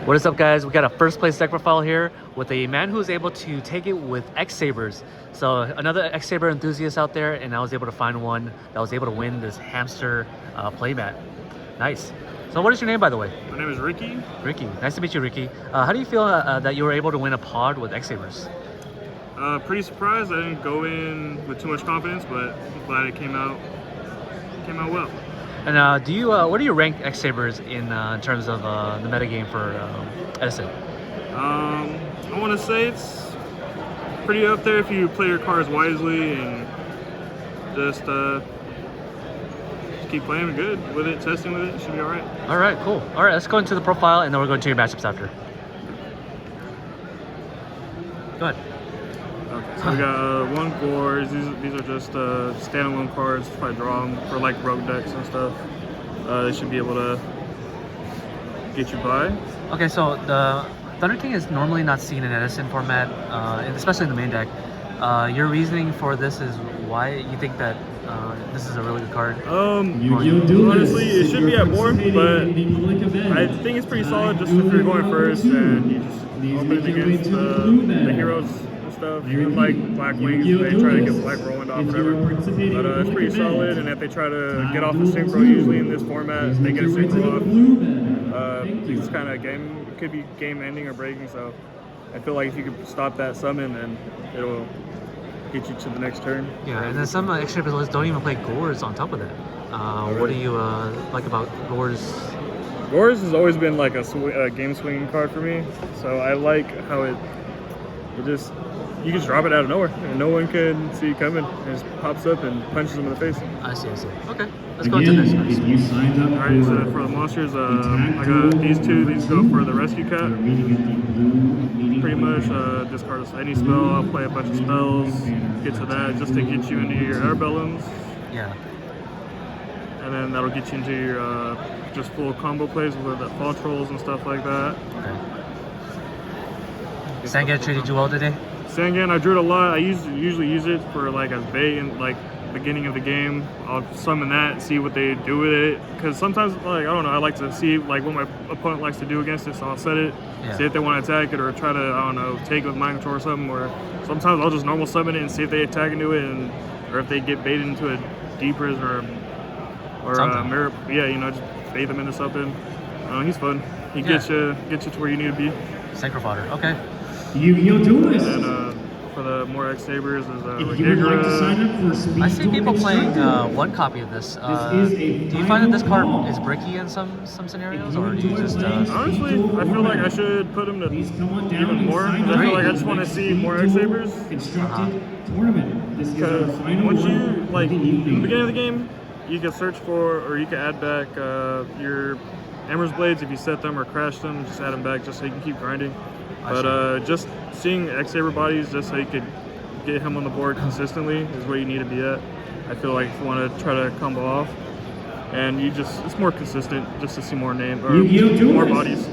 What is up, guys? We got a first place deck profile here with a man who's able to take it with X-Sabers. So another X-Saber enthusiast out there, and I was able to find one that was able to win this hamster playmat. Nice. So what is your name, by the way? My name is Ricky. Ricky. Nice to meet you, Ricky. How do you feel that you were able to win a pod with X-Sabers? Pretty surprised. I didn't go in with too much confidence, but I'm glad it came out well. And do you where do you rank X-Sabers in terms of the metagame for Edison? I want to say it's pretty up there if you play your cards wisely and just keep playing good with it, testing with it. It should be all right. All right, cool. All right, let's go into the profile, and then we're going to your matchups after. Go ahead. Okay, so we got one Gores. These are just standalone cards. Probably draw them for like rogue decks and stuff. They should be able to get you by. Okay, so the Thunder King is normally not seen in Edison format, and especially in the main deck. Your reasoning for this is why you think that this is a really good card? Honestly, it should be at more, but I think it's pretty solid just if you're going first and you just open it against the heroes. Stuff. Even like Black Wings, they try to get Black Rolling off, whatever. But it's pretty solid, and if they try to get off the synchro, usually in this format, they get a synchro off. It's kind of game, it could be game ending or breaking, so I feel like if you could stop that summon, then it'll get you to the next turn. Yeah, and then some extra lists don't even play Gores on top of that. What do you like about Gores? Gores has always been like a game swinging card for me, so I like how it just, you just drop it out of nowhere and no one can see it coming. It just pops up and punches them in the face. I see. Okay, let's go into this first. Alright, so for the monsters, I got these two. These go for the rescue cat. Pretty much discard any spell. I'll play a bunch of spells, get to that just to get you into your air bellums. Yeah. And then that'll get you into your just full combo plays with the fall trolls and stuff like that. Okay. Sangat treated you well today? Sangan, I drew it a lot. I usually use it for like as bait in like beginning of the game. I'll summon that, see what they do with it. Because sometimes, like, I don't know, I like to see like what my opponent likes to do against it. So I'll set it, see if they want to attack it or try to, I don't know, take it with mind control or something. Or sometimes I'll just normal summon it and see if they attack into it, and or if they get baited into a deepers or mirror. Yeah, you know, just bait them into something. He's fun. He gets you to where you need to be. Synchro fodder. Okay. And then for the more X-Sabers is I see people playing one copy of this. Do you find that this card is bricky in some scenarios, or do you just... Honestly, I feel like I should put him to even more. I feel like I just want to see more X-Sabers. Because once you, like, in the beginning of the game, you can search for, or you can add back your Emmer's Blades if you set them or crash them, just add them back just so you can keep grinding. But just seeing X-Saber bodies just so you could get him on the board consistently is where you need to be at. I feel like if you want to try to combo off, and it's more consistent just to see more more bodies.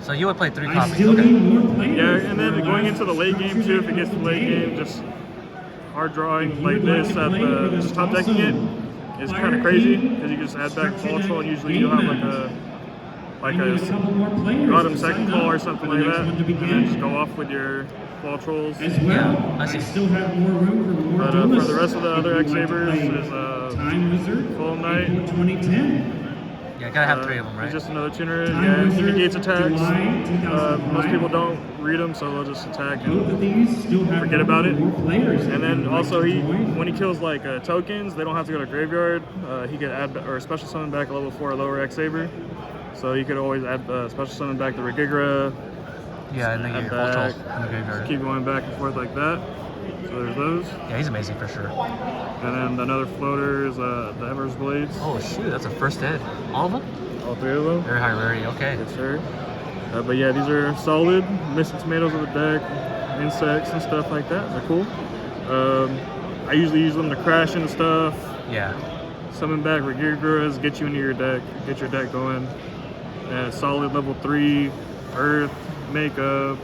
So you would play 3 copies, okay. Yeah, and then going into the late game too, if it gets to the late game, just hard drawing like this at the just top decking it is kind of crazy because you just add back fall troll and usually you'll have like a bottom second claw or something like that, and then just go off with your claw trolls. Yeah, I see. But for the rest of the other X-Sabers is Full Knight. Yeah, gotta have 3 of them, right? He's just another tuner. Yeah, he negates attacks. Most people don't read them, so they'll just attack and forget about it. And then also, when he kills like tokens, they don't have to go to graveyard. He could add or special summon back a level 4 or lower X-Saber. So you could always add special summon back the Regigra. Yeah, and then you ultra in the graveyard. Keep going back and forth like that. So there's those. Yeah, he's amazing for sure. And then another floater is the Emmer's Blades. Oh shoot, that's a first ed. All of them? All 3 of them. Very high rarity, okay. Yes, sir. But yeah, these are solid. Missing tomatoes of the deck, insects and stuff like that. They're cool. I usually use them to crash into stuff. Yeah. Summon back Regiguras, get you into your deck, get your deck going. Solid level 3 Earth, makeup.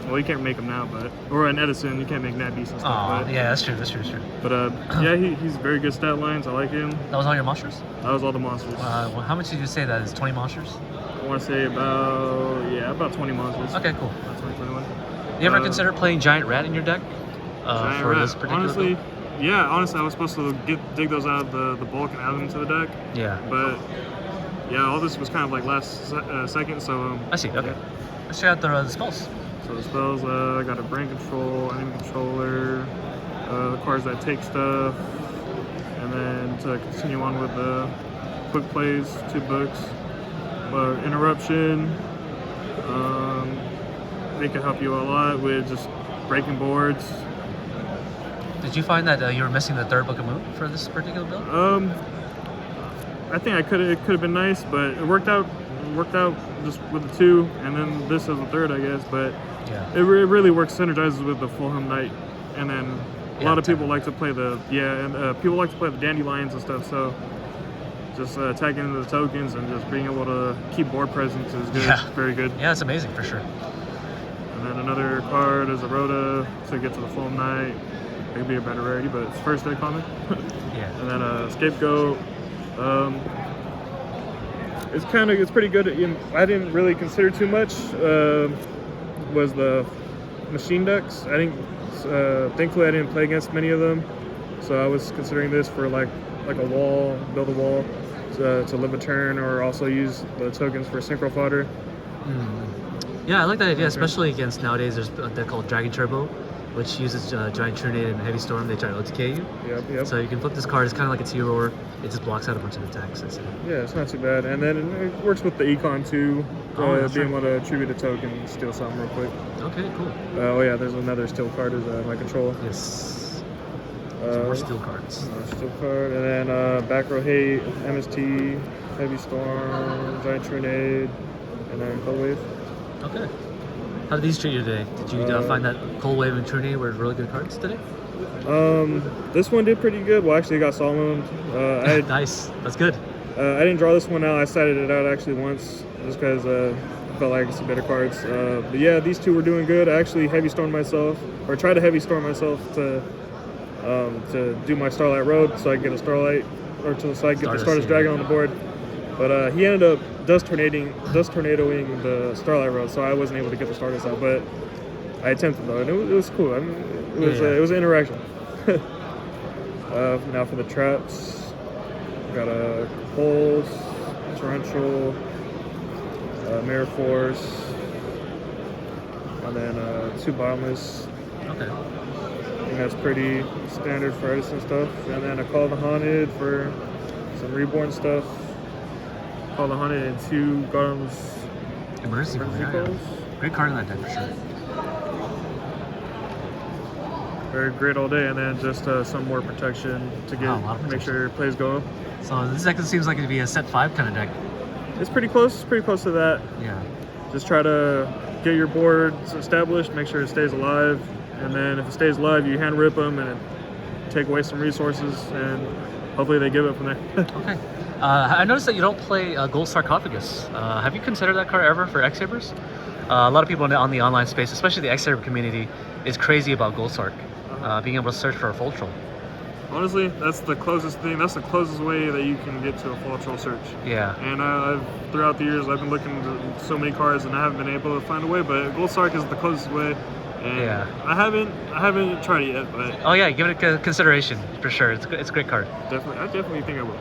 Well, you can't make them now, but or an Edison, you can't make Nat Beast and stuff. Oh, yeah, that's true. But yeah, he's very good stat lines. I like him. That was all your monsters? That was all the monsters. Well, how much did you say that is? 20 monsters? want to say about 20 months. Okay, cool. About 2021. You ever consider playing Giant Rat in your deck Giant for Rat. this particular Honestly, build? yeah. Honestly, I was supposed to dig those out of the bulk and add them to the deck. Yeah. But yeah, all this was kind of like last second. So I see. Okay. Yeah. Let's check out the spells. So the spells, I got a brain control, enemy controller, the cards that take stuff, and then to continue on with the book plays, 2 books, interruption. They can help you a lot with just breaking boards. Did you find that you were missing the 3rd Book of Moon for this particular build? I think it could have been nice, but it worked out just with the 2, and then this as a 3rd, I guess. But Yeah. it really works, synergizes with the Fulham Knight, and then a lot of people definitely. like to play people like to play the dandelions and stuff. So just tagging into the tokens and just being able to keep board presence is good. Yeah. Very good. Yeah, it's amazing for sure. And then another card is a Rhoda to get to the Fulham Knight. It could be a better rarity, but it's first day common. Yeah. And then a Scapegoat. It's pretty good. I didn't really consider too much. Was the machine decks. Thankfully I didn't play against many of them, so I was considering this for like a wall, build a wall to live a turn, or also use the tokens for synchro fodder. Yeah, I like that idea, especially against nowadays. There's they're called Dragon Turbo, which uses Giant Trinade and Heavy Storm. They try to OTK you. Yep. So you can flip this card. It's kind of like a T-Roar. It just blocks out a bunch of attacks. That's it. Yeah, it's not too bad. And then it works with the econ too, that's being right. able to attribute a token and steal something real quick. Okay, cool. Oh yeah, there's another steel card is my control. Yes. Some more steel cards. Steel card, and then back row hate, MST, Heavy Storm, Giant Trinade, and then Cold Wave. Okay. How did these treat you today? Did you find that Cold Wave and Trinade were really good cards today? This one did pretty good. Well, actually, it got solomoned. Nice. That's good. I didn't draw this one out. I sided it out actually once, just because I felt like some better cards. But yeah, these 2 were doing good. I actually heavy stormed myself, or tried to heavy storm myself to do my Starlight Road, so I can get a Starlight, so I can get the Stardust Dragon on the board. But he ended up dust tornadoing the Starlight Road, so I wasn't able to get the Stardust out. But I attempted though, and it was cool. I mean, it was an interaction. Now for the traps, got a Pulse, Torrential, Mirror Force, and then 2 Bottomless. Okay. I think that's pretty standard for Edison stuff. And then a Call the Haunted for some Reborn stuff. Call the Haunted and 2 Gardens. Emergency Call. Great card in that deck for sure. Very great all day, and then just some more protection to make sure your plays go. So this deck seems like it'd be a set 5 kind of deck. It's pretty close. It's pretty close to that. Yeah. Just try to get your boards established, make sure it stays alive, and then if it stays alive, you hand rip them and take away some resources, and hopefully they give it from there. Okay. I noticed that you don't play Gold Sarcophagus. Have you considered that card ever for X-Sabers? A lot of people on the online space, especially the X-Saber community, is crazy about Gold Sarc. Being able to search for a full troll. Honestly, that's the closest thing. That's the closest way that you can get to a full troll search. Yeah. And throughout the years, I've been looking at so many cards, and I haven't been able to find a way. But Gold Sarc is the closest way. And Yeah. I haven't tried it yet, but Oh yeah, give it a consideration for sure. It's a great card. I definitely think I will.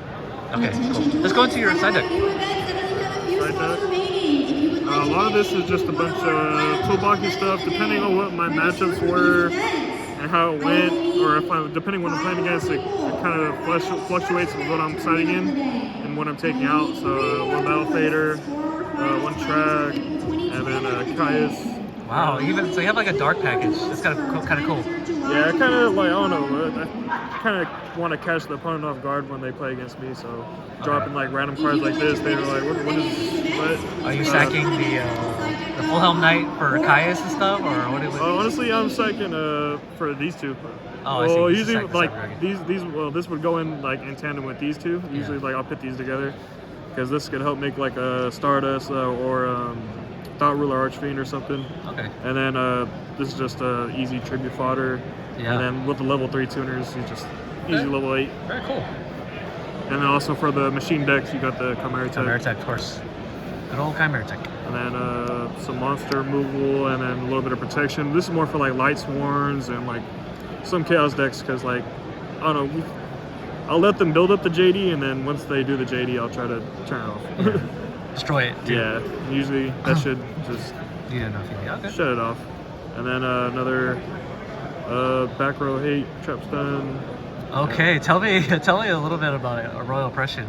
Okay, cool. Let's go into your side deck. Side deck. A lot of this is just a bunch of toolboxy stuff, depending on what my matchups were and how it went, or depending on what I'm playing against, it kind of fluctuates with what I'm siding in and what I'm taking out. So 1 Battle Fader, 1 Track, and then Caius. Wow, so you have like a dark package. That's kind of cool. Yeah, I kind of like, I don't know, I kind of want to catch the opponent off guard when they play against me, so dropping like random cards like this, they're like, what is this? What? Are you sacking the Fulham Knight for Caius and stuff, or what? Honestly, I'm sacking for these 2. Oh, I see. Well, You usually sack the like Cyber this would go in like in tandem with these 2. Usually, like I'll put these together because this could help make like a Stardust or Thought Ruler Archfiend or something. Okay. And then this is just easy tribute fodder. Yeah. And then with the level 3 tuners, you just easy level 8. Very cool. And then also for the machine decks, you got the Chimera Tech. Chimera Tech, of course. Good old Chimera Tech. And then some monster removal, and then a little bit of protection. This is more for like light swarms and like some chaos decks, because like I don't know, I'll let them build up the JD, and then once they do the JD, I'll try to turn it off. Yeah. Destroy it. Too. Yeah, usually that should just Okay. shut it off. And then another back row hate, trap stun. Okay, tell me a little bit about it. A Royal Oppression.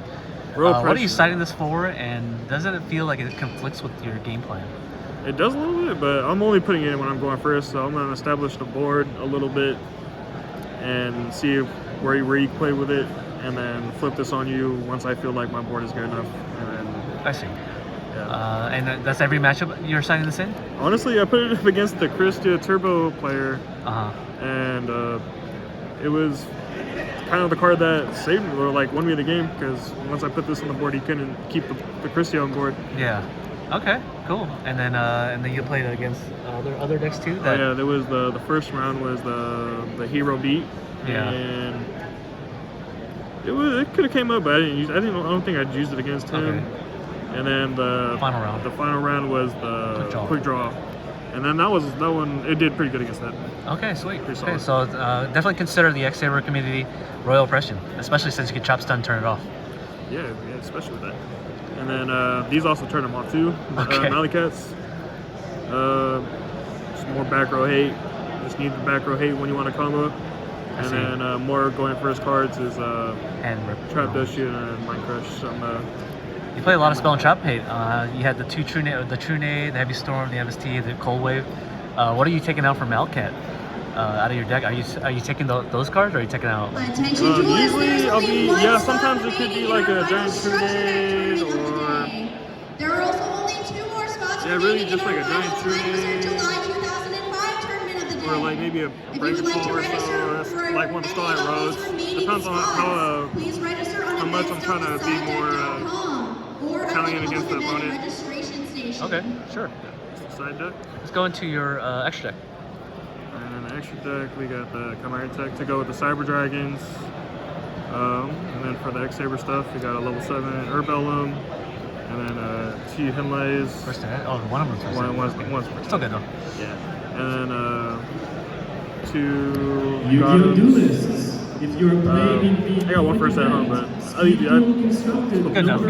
What are you citing this for, and doesn't it feel like it conflicts with your game plan? It does a little bit, but I'm only putting it in when I'm going first, so I'm going to establish the board a little bit and see where you play with it, and then flip this on you once I feel like my board is good enough. And then, I see. Yeah. And that's every matchup you're citing this in? Honestly, I put it up against the Christia Turbo player, and it was kind of the card that saved me, or like won me the game, because once I put this on the board, he couldn't keep the Christia on board. Yeah. Okay. Cool. And then you played against other decks too. Oh, yeah, there was the first round was the hero beat. Yeah. And it could have came up, but I don't think I'd used it against him. Okay. And then the final round was the quick draw. And then that one, it did pretty good against that. Okay, sweet. Okay, so definitely consider the X-Saber community Royal Oppression, especially since you can chop stun, turn it off. Yeah, especially with that. And then these also turn them off too. Okay. Malekiths. Some more back row hate. Just need the back row hate when you want to combo. And then more going first cards is Trap Dust Shoot and Mind Crush. You play a lot of spell and trap hate. You had the True Nade, the Heavy Storm, the MST, the Cold Wave. What are you taking out from Malekith out of your deck? Are you taking those cards, or are you taking out? Usually I'll be sometimes it could be like a giant True Nade, or there are also only 2 more spots. Really just like a giant True Nade, July 2005 tournament of the day. or like maybe a Breaker Ball or so. That's like one of the Starlight Roads. Depends on how much I'm trying to be more challenging against the opponent. Okay, sure. Side deck. Let's go into your extra deck. And in the extra deck, we got the Chimera Tech to go with the Cyber Dragons. And then for the X-Saber stuff, we got a level 7 Herbellum, and then 2 Hinlays. First deck? Oh, one of them. One's still good though. Yeah. And then 2 Yu-Gi-Oh! Duelists. If you're playing in the I got one first at home, but good enough,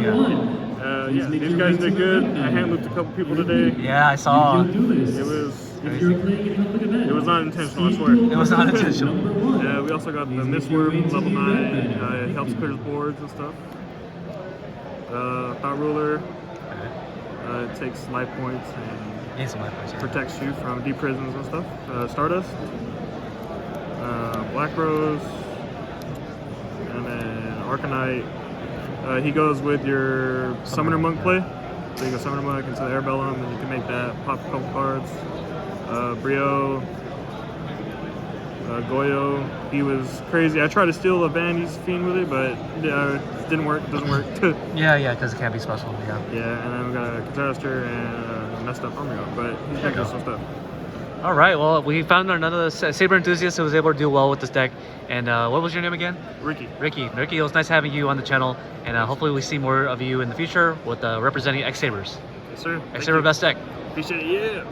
yeah, these guys did good. I hand looped a couple people today. Yeah, I saw. It was not intentional, I swear. It was not intentional. Yeah, we also got the Mistworm, level 9. It helps clear boards and stuff. Thought Ruler. It takes life points and protects you from deep prisons and stuff. Stardust. Black Rose. And then Arcanite. He goes with your Summoner Monk play. So you go Summoner Monk into the Herbellum, and you can make that pop a couple cards. Brio, Goyo, he was crazy. I tried to steal a Vandy's Fiend with it, but it didn't work. Doesn't work. yeah, because it can't be special. Yeah, and then we got a Catastrophe and a messed up Umbreon, but he's got some stuff. All right, well, we found another Saber enthusiast who was able to do well with this deck. And what was your name again? Ricky, it was nice having you on the channel, and hopefully we see more of you in the future with representing X-Sabers. Yes, sir. X-Saber best deck. Appreciate it. Yeah.